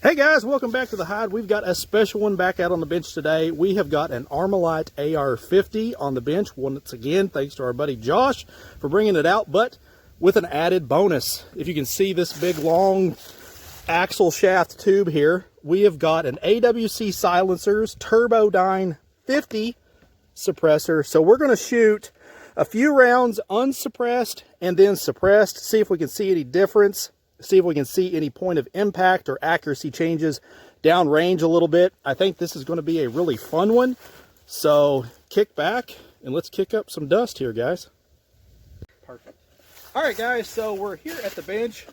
Hey guys, welcome back to the hide. We've got a special one back out on the bench today. We have got an Armalite AR50 on the bench. Once again, thanks to our buddy Josh for bringing it out, but with an added bonus. If you can see this big long axle shaft tube here, we have got an AWC Silencers Turbodyne 50 suppressor. So we're going to shoot a few rounds unsuppressed and then suppressed, see if we can see any difference. See if we can see any point of impact or accuracy changes down range a little bit. I think this is going to be a really fun one. So kick back and let's kick up some dust here, guys. Perfect. All right, guys, so we're here at the bench.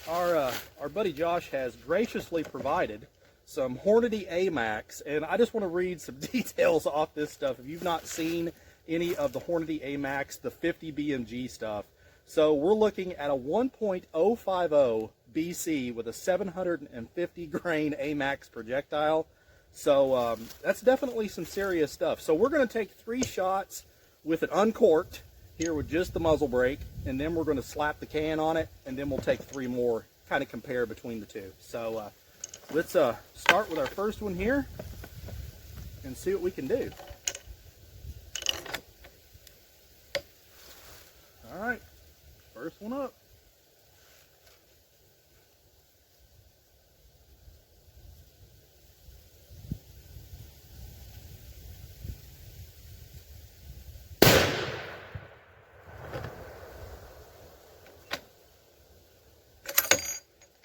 Our buddy Josh has graciously provided some Hornady AMAX, and I just want to read some details off this stuff. If you've not seen any of the Hornady AMAX, the 50 BMG stuff, so we're looking at a 1.050 BC with a 750 grain AMAX projectile. So that's definitely some serious stuff. So we're going to take 3 shots with it uncorked here with just the muzzle brake, and then we're going to slap the can on it, and then we'll take 3 more, kind of compare between the two. So let's start with our first one here and see what we can do. All right. First one up.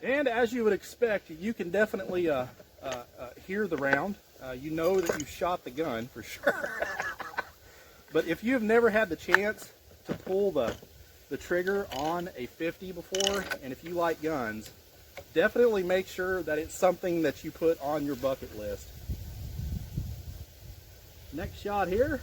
And as you would expect, you can definitely hear the round. You know that you shot the gun for sure. But if you've never had the chance to pull the trigger on a 50 before, and if you like guns, definitely make sure that it's something that you put on your bucket list. Next shot here.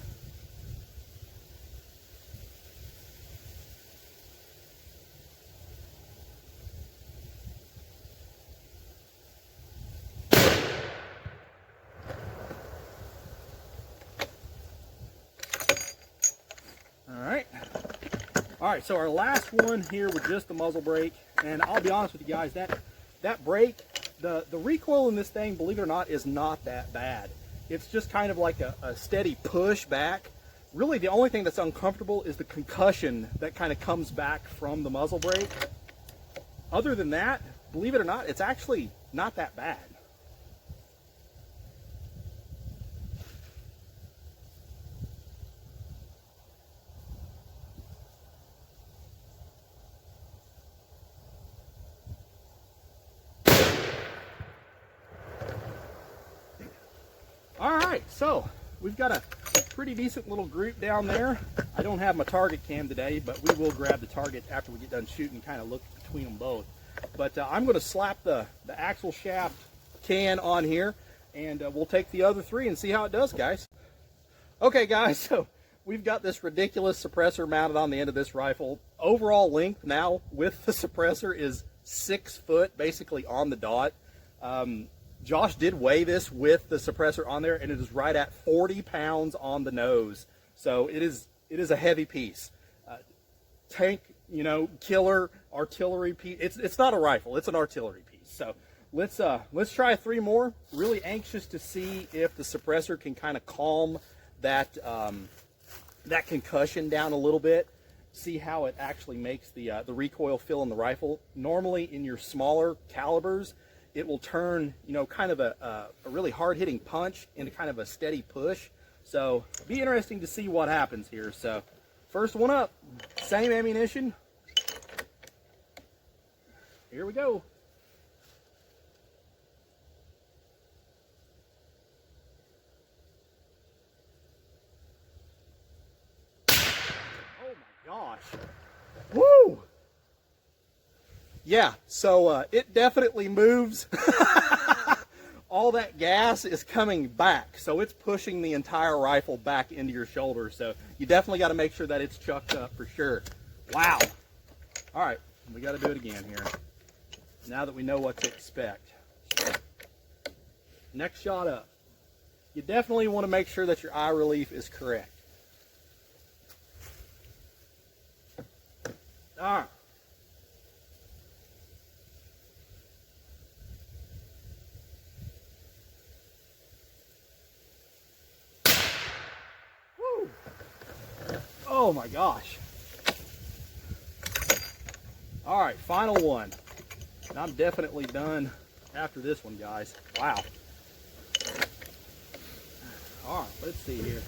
All right, so our last one here with just the muzzle brake, and I'll be honest with you guys, that brake, the recoil in this thing, believe it or not, is not that bad. It's just kind of like a steady push back. Really, the only thing that's uncomfortable is the concussion that kind of comes back from the muzzle brake. Other than that, believe it or not, it's actually not that bad. All right, so we've got a pretty decent little group down there. I don't have my target cam today, but we will grab the target after we get done shooting, kind of look between them both. But I'm going to slap the axle shaft can on here, and we'll take the other 3 and see how it does, guys. Okay, guys, so we've got this ridiculous suppressor mounted on the end of this rifle. Overall length now with the suppressor is 6 foot, basically on the dot. Josh did weigh this with the suppressor on there, and it is right at 40 pounds on the nose. So it is a heavy piece. Tank, you know, killer, artillery piece. It's not a rifle, it's an artillery piece. So let's try 3 more. Really anxious to see if the suppressor can kind of calm that that concussion down a little bit. See how it actually makes the recoil feel in the rifle. Normally in your smaller calibers, it will turn, you know, kind of a really hard-hitting punch into kind of a steady push. So be interesting to see what happens here. So first one up, same ammunition. Here we go. Oh my gosh. Woo! Yeah, so it definitely moves. All that gas is coming back, so it's pushing the entire rifle back into your shoulder. So you definitely got to make sure that it's chucked up for sure. Wow. All right, we got to do it again here. Now that we know what to expect. Next shot up. You definitely want to make sure that your eye relief is correct. All right. Oh my gosh. All right, final one. And I'm definitely done after this one, guys. Wow. All right, let's see here.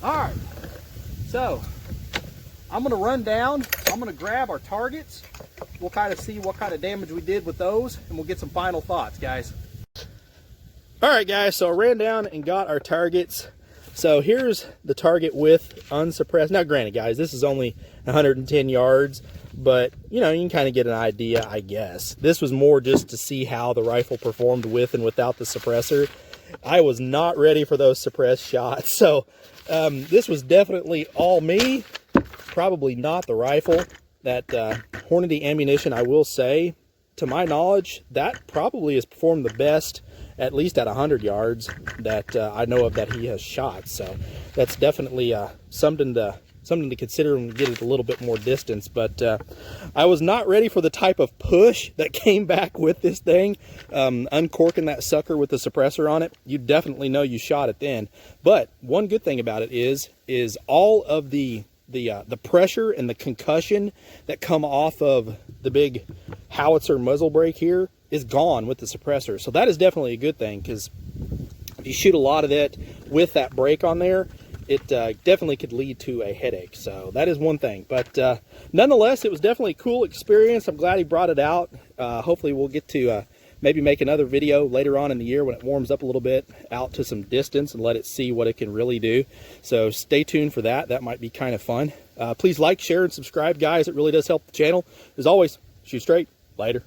All right, so I'm gonna run down, I'm gonna grab our targets. We'll kind of see what kind of damage we did with those, and we'll get some final thoughts, guys. All right, guys, so I ran down and got our targets. So here's the target with unsuppressed. Now, granted, guys, this is only 110 yards, but you know, you can kind of get an idea, I guess. This was more just to see how the rifle performed with and without the suppressor. I was not ready for those suppressed shots, so this was definitely all me, probably not the rifle. That Hornady ammunition, I will say, to my knowledge, that probably has performed the best, at least at 100 yards, that I know of that he has shot. So that's definitely something to consider when we get it a little bit more distance. But I was not ready for the type of push that came back with this thing. Uncorking that sucker with the suppressor on it, you definitely know you shot it then. But one good thing about it is all of the pressure and the concussion that come off of the big howitzer muzzle brake here is gone with the suppressor. So that is definitely a good thing, because if you shoot a lot of that with that brake on there, it definitely could lead to a headache. So that is one thing. But nonetheless, it was definitely a cool experience. I'm glad he brought it out. Hopefully we'll get to maybe make another video later on in the year when it warms up a little bit, out to some distance, and let it see what it can really do. So stay tuned for that. That might be kind of fun. Please like, share, and subscribe, guys. It really does help the channel. As always, shoot straight. Later.